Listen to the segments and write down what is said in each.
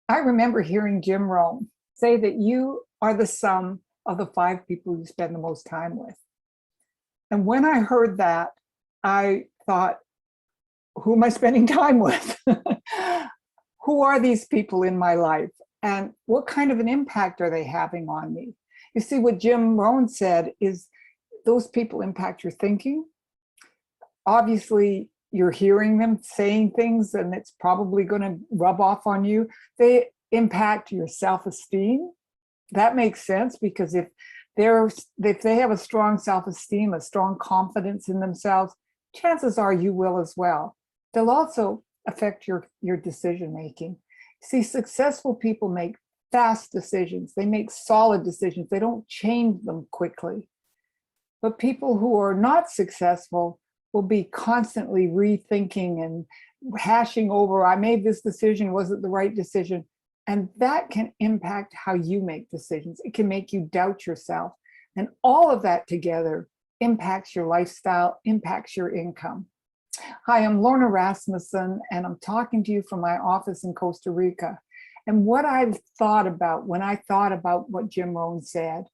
I remember hearing Jim Rohn say that you are the sum of the 5 people you spend the most time with. And when I heard that, I thought, who am I spending time with? Who are these people in my life? And what kind of an impact are they having on me? You see, what Jim Rohn said is those people impact your thinking. Obviously, you're hearing them saying things and it's probably going to rub off on you. They impact your self-esteem. That makes sense, because if they have a strong self-esteem, a strong confidence in themselves, chances are you will as well. They'll also affect your decision making. See, successful people make fast decisions. They make solid decisions. They don't change them quickly. But people who are not successful will be constantly rethinking and hashing over, I made this decision, was it the right decision? And that can impact how you make decisions. It can make you doubt yourself. And all of that together impacts your lifestyle, impacts your income. Hi, I'm Lorna Rasmussen, and I'm talking to you from my office in Costa Rica. And what I've thought about when I thought about what Jim Rohn said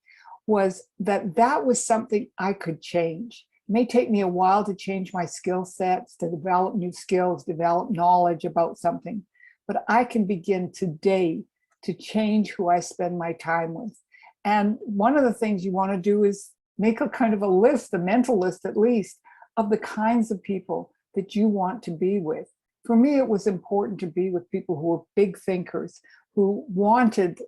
was that that was something I could change. It may take me a while to change my skill sets, to develop new skills, develop knowledge about something, but I can begin today to change who I spend my time with. And one of the things you want to do is make a kind of a list, a mental list at least, of the kinds of people that you want to be with. For me, it was important to be with people who were big thinkers, who wanted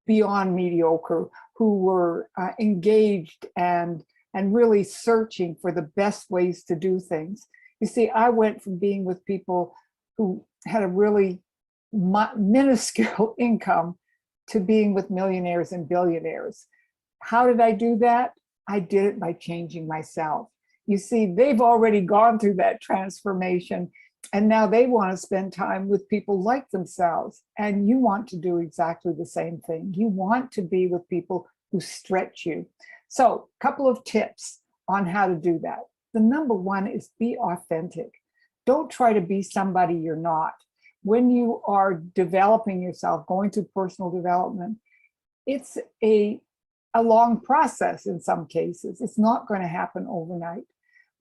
beyond mediocre, who were engaged and really searching for the best ways to do things. You see, I went from being with people who had a really minuscule income to being with millionaires and billionaires. How did I do that? I did it by changing myself. You see, they've already gone through that transformation, and now they want to spend time with people like themselves. And you want to do exactly the same thing. You want to be with people who stretch you. So a couple of tips on how to do that. The number one is be authentic. Don't try to be somebody you're not. When you are developing yourself, going through personal development, it's a long process in some cases. It's not going to happen overnight.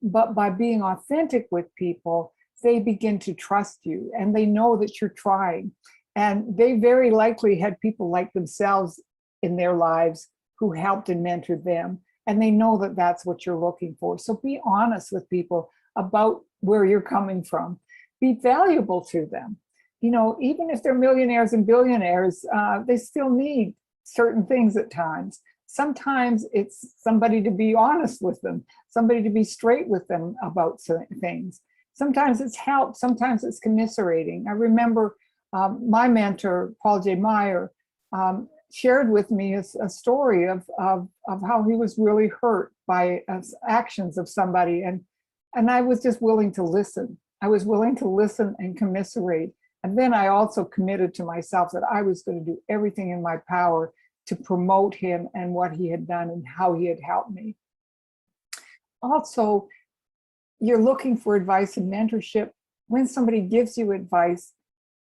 But by being authentic with people, they begin to trust you and they know that you're trying. And they very likely had people like themselves in their lives who helped and mentored them. And they know that that's what you're looking for. So be honest with people about where you're coming from. Be valuable to them. You know, even if they're millionaires and billionaires, they still need certain things at times. Sometimes it's somebody to be honest with them, somebody to be straight with them about certain things. Sometimes it's help, sometimes it's commiserating. I remember my mentor, Paul J. Meyer, shared with me a story of how he was really hurt by actions of somebody. And I was just willing to listen. I was willing to listen and commiserate. And then I also committed to myself that I was going to do everything in my power to promote him and what he had done and how he had helped me. Also, you're looking for advice and mentorship. When somebody gives you advice,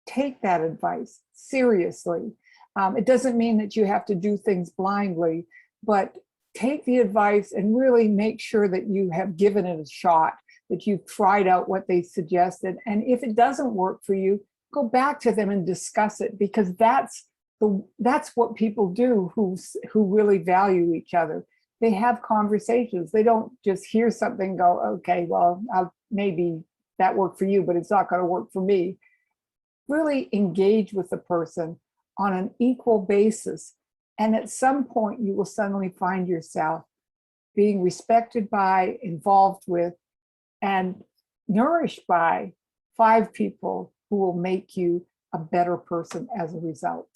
take that advice seriously. It doesn't mean that you have to do things blindly, but take the advice and really make sure that you have given it a shot, that you've tried out what they suggested. And if it doesn't work for you, go back to them and discuss it, because that's what people do who really value each other. They have conversations. They don't just hear something and go, okay, well, maybe that worked for you, but it's not going to work for me. Really engage with the person on an equal basis. And at some point, you will suddenly find yourself being respected by, involved with, and nourished by 5 people who will make you a better person as a result.